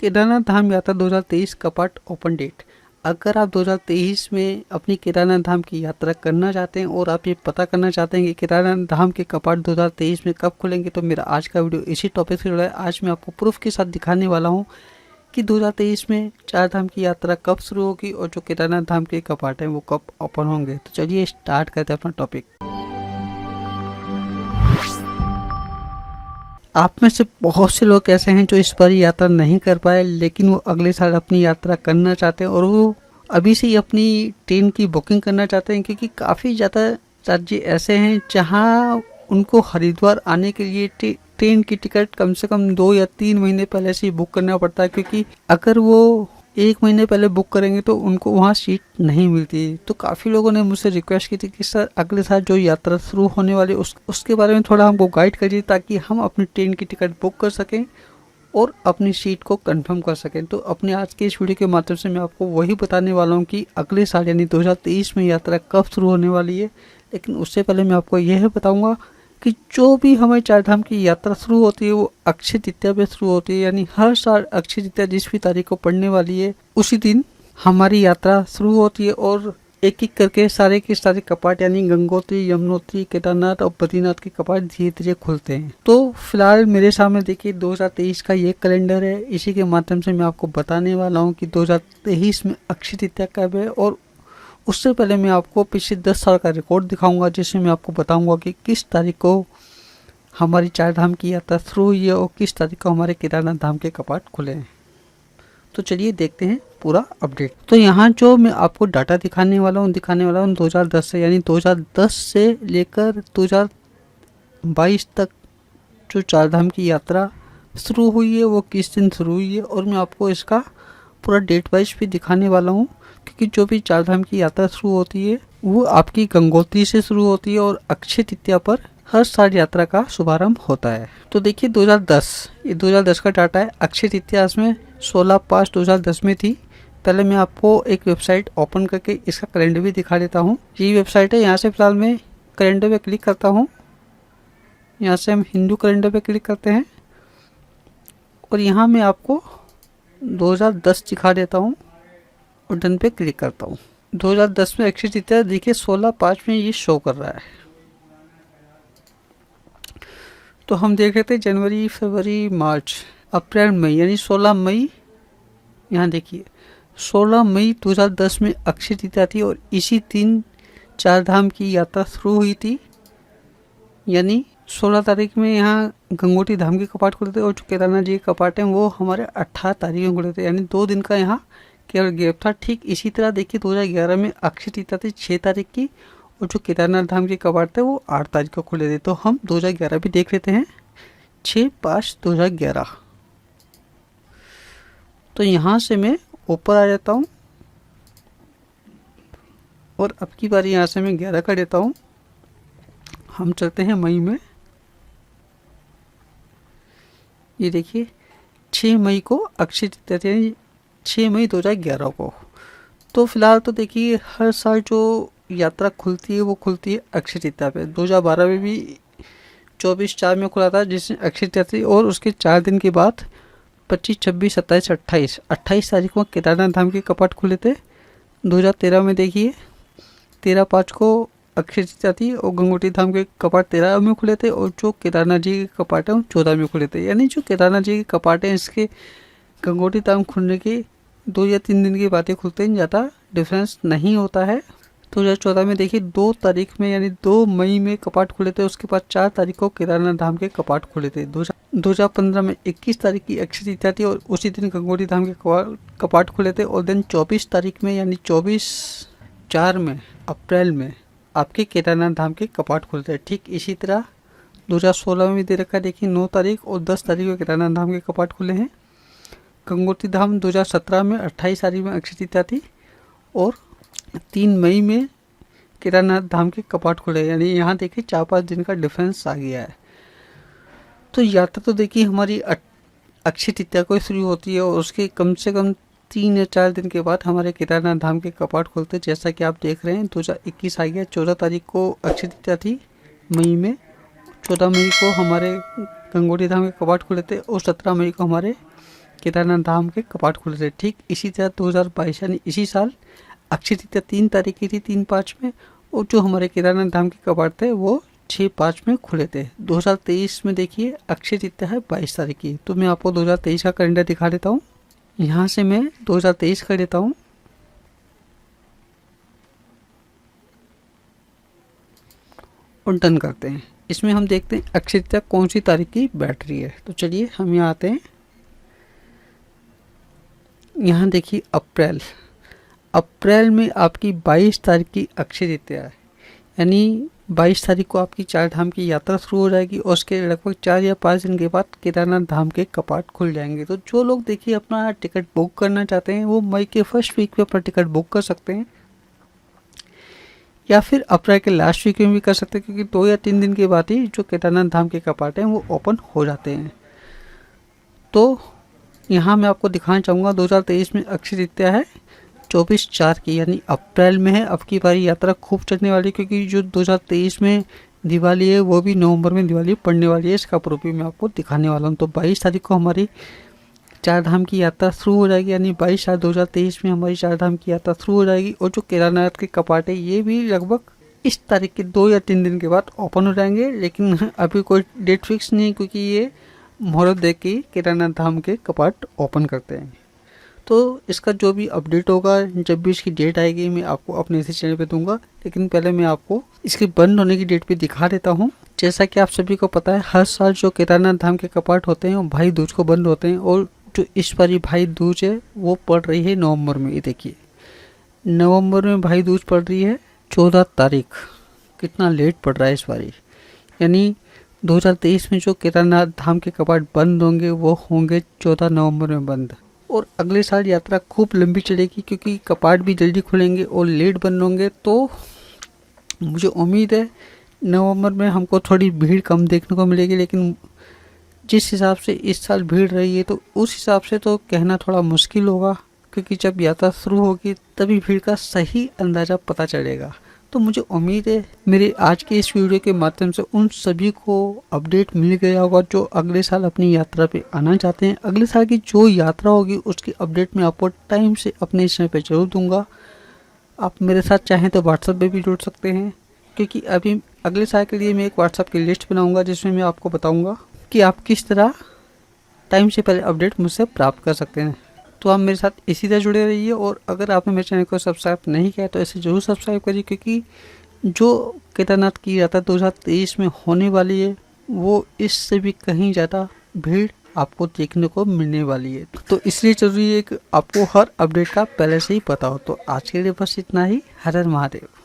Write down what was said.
केदारनाथ धाम यात्रा 2023 कपाट open date. अगर आप 2023 में अपनी केदारनाथ धाम की यात्रा करना चाहते हैं और आप ये पता करना चाहते हैं कि केदारनाथ धाम के कपाट 2023 में कब खुलेंगे, तो मेरा आज का वीडियो इसी टॉपिक से जुड़ा है। आज मैं आपको प्रूफ के साथ दिखाने वाला हूँ कि 2023 में चार धाम की यात्रा कब शुरू होगी और जो केदारनाथ धाम के कपाट हैं वो कब ओपन होंगे। तो चलिए स्टार्ट करते हैं अपना टॉपिक। आप में से बहुत से लोग ऐसे हैं जो इस बार यात्रा नहीं कर पाए, लेकिन वो अगले साल अपनी यात्रा करना चाहते हैं और वो अभी से ही अपनी ट्रेन की बुकिंग करना चाहते हैं, क्योंकि काफ़ी ज़्यादा राज्य ऐसे हैं जहां उनको हरिद्वार आने के लिए ट्रेन की टिकट कम से कम 2 या 3 महीने पहले से ही बुक करना पड़ता है, क्योंकि अगर वो 1 महीने पहले बुक करेंगे तो उनको वहाँ सीट नहीं मिलती। तो काफ़ी लोगों ने मुझसे रिक्वेस्ट की थी कि सर अगले साल जो यात्रा शुरू होने वाली उसके बारे में थोड़ा हमको गाइड करिए, ताकि हम अपनी ट्रेन की टिकट बुक कर सकें और अपनी सीट को कंफर्म कर सकें। तो अपने आज के इस वीडियो के माध्यम से मैं आपको वही बताने वाला हूँ कि अगले साल यानी 2023 में यात्रा कब शुरू होने वाली है। लेकिन उससे पहले मैं आपको यह बताऊँगा कि जो भी हमारी चार धाम की यात्रा शुरू होती है वो अक्षय तृतीया पे शुरू होती है, यानी हर साल अक्षय तृतीया जिस भी तारीख को पड़ने वाली है उसी दिन हमारी यात्रा शुरू होती है और एक एक करके सारे के सारे कपाट यानी गंगोत्री, यमुनोत्री, केदारनाथ और बद्रीनाथ के कपाट धीरे धीरे खुलते हैं। तो फिलहाल मेरे सामने देखिए 2023 का ये कैलेंडर है, इसी के माध्यम से मैं आपको बताने वाला हूँ कि 2023 में अक्षय तृतीया कब है। और उससे पहले मैं आपको पिछले 10 साल का रिकॉर्ड दिखाऊंगा, जिसमें मैं आपको बताऊंगा कि किस तारीख को हमारी चार धाम की यात्रा शुरू हुई है और किस तारीख को हमारे केदारनाथ धाम के कपाट खुले हैं। तो चलिए देखते हैं पूरा अपडेट। तो यहाँ जो मैं आपको डाटा दिखाने वाला हूँ 2010 से, यानी 2010 से लेकर 2022 तक जो चार धाम की यात्रा शुरू हुई है वो किस दिन शुरू हुई है, और मैं आपको इसका पूरा डेट वाइज भी दिखाने वाला हूँ, क्योंकि जो भी चार धाम की यात्रा शुरू होती है वो आपकी गंगोत्री से शुरू होती है और अक्षय तृतीया पर हर साल यात्रा का शुभारंभ होता है। तो देखिए 2010 का डाटा है। अक्षय तृतीया में 16/5/2010 में थी। पहले मैं आपको एक वेबसाइट ओपन करके इसका कैलेंडर भी दिखा देता हूँ। ये वेबसाइट है, यहाँ से फिलहाल मैं कैलेंडर पे क्लिक करता हूँ। यहाँ से हम हिंदू कैलेंडर पे क्लिक करते हैं और यहाँ मैं आपको 2010 दिखा देता हूँ और डन पे क्लिक करता हूँ। 2010 में अक्षय तृतीया देखिए 16/5 में ये शो कर रहा है। तो हम देख रहे थे जनवरी, फरवरी, मार्च, अप्रैल, मई, यानी 16 मई। यहाँ देखिए 16 मई 2010 में अक्षय तृतीया थी और इसी दिन चार धाम की यात्रा शुरू हुई थी। यानी 16 तारीख में यहाँ गंगोत्री धाम के कपाट खुले थे और जो केदारनाथ जी के कपाट हैं वो हमारे 18 तारीख में खुले थे, यानी 2 दिन का यहाँ केवल गैप था। ठीक इसी तरह देखिए 2011 में अक्षय तृतीया थी 6 तारीख की और जो केदारनाथ धाम के कपाट थे वो 8 तारीख को खुले थे। तो हम 2011 भी देख लेते हैं, 6/5/2011। तो यहाँ से मैं ऊपर आ जाता हूँ और अब की बारी यहाँ से मैं 11 का देता हूँ। हम चलते हैं मई में। ये देखिए 6 मई को अक्षय तृतीया थी, यानी 6 मई 2011 को। तो फिलहाल तो देखिए हर साल जो यात्रा खुलती है वो खुलती है अक्षय तृतीया पे। 2012 में भी 24/4 में खुला था जिसमें अक्षय तृतीया थी, और उसके 4 दिन के बाद 25, 26, 27, 28 तारीख को केदारनाथ धाम के कपाट खुले थे। 2013 में देखिए 13/5 को अक्षय तृतीया थी और गंगोत्री धाम के कपाट 13 में खुले थे और जो केदारनाथ जी के कपाट हैं वो 14 में खुले थे। यानी जो केदारनाथ जी के कपाट हैं इसके गंगोत्री धाम खुलने के 2 या 3 दिन के बाद ही खुलते हैं, ज़्यादा डिफरेंस नहीं होता है। 2014 में देखिए 2 तारीख में यानी 2 मई में कपाट खुले थे, उसके बाद 4 तारीख को केदारनाथ धाम के कपाट खुले थे। 2015 में 21 तारीख की अक्षय तृतीया थी और उसी दिन गंगोत्री धाम के कपाट खुले थे, और दिन 24 तारीख में यानी 24/4 में अप्रैल में आपके केदारनाथ धाम के कपाट खुलते हैं। ठीक इसी तरह 2016 में भी दे रखा है, देखिए 9 तारीख और 10 तारीख को केदारनाथ धाम के कपाट खुले हैं। गंगोत्री धाम 2017 में 28 तारीख में अक्षय तृतीया थी और 3 मई में केदारनाथ धाम के कपाट खुले, यानी यहाँ देखिए 4-5 दिन का डिफरेंस आ गया है। तो यात्रा तो देखिए हमारी अक्षय तृतीया को शुरू होती है और उसके कम से कम 3 या 4 दिन के बाद हमारे केदारनाथ धाम के कपाट खुलते हैं। जैसा कि आप देख रहे हैं 2021 आ गया, 14 तारीख को अक्षय तृतीया थी मई में, 14 मई को हमारे गंगोत्री धाम के कपाट खुले थे और 17 मई को हमारे केदारनाथ धाम के कपाट खुले थे। ठीक इसी तरह 2022 यानी इसी साल अक्षय तृतीया 3 तारीख की थी, 3/5 में, और जो हमारे केदारनाथ धाम के कपाट थे वो 6/5 में खुले थे। 2023 में देखिए अक्षय तृतीया है 22 तारीख की। तो मैं आपको 2023 का कैलेंडर दिखा देता हूँ। यहाँ से मैं 2023 कर देता हूँ और डन करते हैं। इसमें हम देखते हैं अक्षय तृतीया कौन सी तारीख की बैठ रही है। तो चलिए हम यहाँ आते हैं। यहाँ देखिए अप्रैल में आपकी 22 तारीख की अक्षय तृतीया है, यानी 22 तारीख को आपकी चार धाम की यात्रा शुरू हो जाएगी और उसके लगभग 4 या 5 दिन के बाद केदारनाथ धाम के कपाट खुल जाएंगे। तो जो लोग देखिए अपना टिकट बुक करना चाहते हैं वो मई के फर्स्ट वीक में अपना टिकट बुक कर सकते हैं, या फिर अप्रैल के लास्ट वीक में भी कर सकते हैं, क्योंकि 2 या 3 दिन के बाद ही जो केदारनाथ धाम के कपाट हैं वो ओपन हो जाते हैं। तो यहाँ मैं आपको दिखाना चाहूँगा 2023 में अक्षय तृतीया है 24/4 की, यानी अप्रैल में है। अब की बारी यात्रा खूब चलने वाली है, क्योंकि जो 2023 में दिवाली है वो भी नवंबर में दिवाली पड़ने वाली है। इसका प्रूफ भी मैं आपको दिखाने वाला हूँ। तो 22 तारीख को हमारी चार धाम की यात्रा शुरू हो जाएगी, यानी 22/4/2023 में हमारी चार धाम की यात्रा शुरू हो जाएगी। और जो केदारनाथ के कपाट है ये भी लगभग इस तारीख के 2 या 3 दिन के बाद ओपन हो जाएंगे, लेकिन अभी कोई डेट फिक्स नहीं है, क्योंकि ये मुहूर्त देख के केदारनाथ धाम के कपाट ओपन करते हैं। तो इसका जो भी अपडेट होगा, जब भी इसकी डेट आएगी, मैं आपको अपने इसी चैनल पे दूंगा। लेकिन पहले मैं आपको इसके बंद होने की डेट भी दिखा देता हूँ। जैसा कि आप सभी को पता है, हर साल जो केदारनाथ धाम के कपाट होते हैं वो भाई दूज को बंद होते हैं, और जो इस बारी भाई दूज है वो पड़ रही है नवंबर में। ये देखिए नवंबर में भाई दूज पड़ रही है 14 तारीख। कितना लेट पड़ रहा है इस बारी, यानी 2023 में जो केदारनाथ धाम के कपाट बंद होंगे वो होंगे 14 नवंबर में बंद। और अगले साल यात्रा खूब लंबी चलेगी, क्योंकि कपाट भी जल्दी खुलेंगे और लेट बंद होंगे। तो मुझे उम्मीद है नवंबर में हमको थोड़ी भीड़ कम देखने को मिलेगी, लेकिन जिस हिसाब से इस साल भीड़ रही है तो उस हिसाब से तो कहना थोड़ा मुश्किल होगा, क्योंकि जब यात्रा शुरू होगी तभी भीड़ का सही अंदाज़ा पता चलेगा। तो मुझे उम्मीद है मेरे आज के इस वीडियो के माध्यम से उन सभी को अपडेट मिल गया होगा जो अगले साल अपनी यात्रा पे आना चाहते हैं। अगले साल की जो यात्रा होगी उसकी अपडेट मैं आपको टाइम से अपने चैनल पे जरूर दूंगा। आप मेरे साथ चाहें तो व्हाट्सएप पे भी जुड़ सकते हैं, क्योंकि अभी अगले साल के लिए मैं एक व्हाट्सएप की लिस्ट बनाऊँगा जिसमें मैं आपको बताऊँगा कि आप किस तरह टाइम से पहले अपडेट मुझसे प्राप्त कर सकते हैं। तो आप मेरे साथ इसी तरह जुड़े रहिए, और अगर आपने मेरे चैनल को सब्सक्राइब नहीं किया तो इसे जरूर सब्सक्राइब करिए, क्योंकि जो केदारनाथ की यात्रा 2023 में होने वाली है वो इससे भी कहीं ज़्यादा भीड़ आपको देखने को मिलने वाली है। तो इसलिए जरूरी है कि आपको हर अपडेट का पहले से ही पता हो। तो आज के लिए बस इतना ही। हर हर महादेव।